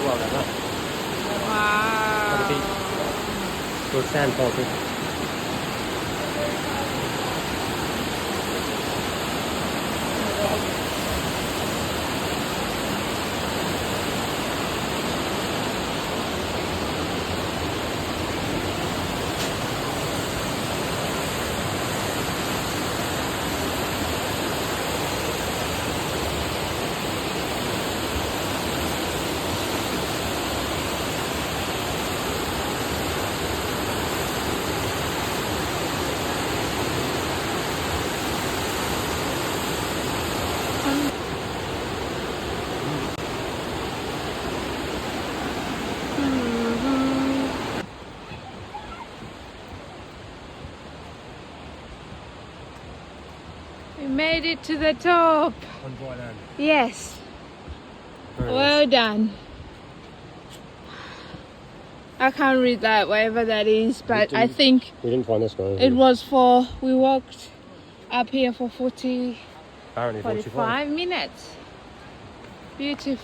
บอกแล้วว่า Wow. good sand for it. We made it to the top. On Boyland. Yes. Very Well done. I can't read that, whatever that is, but I think We didn't find this guy. it was for, we walked up here for 40, Apparently 45. 45 minutes. Beautiful.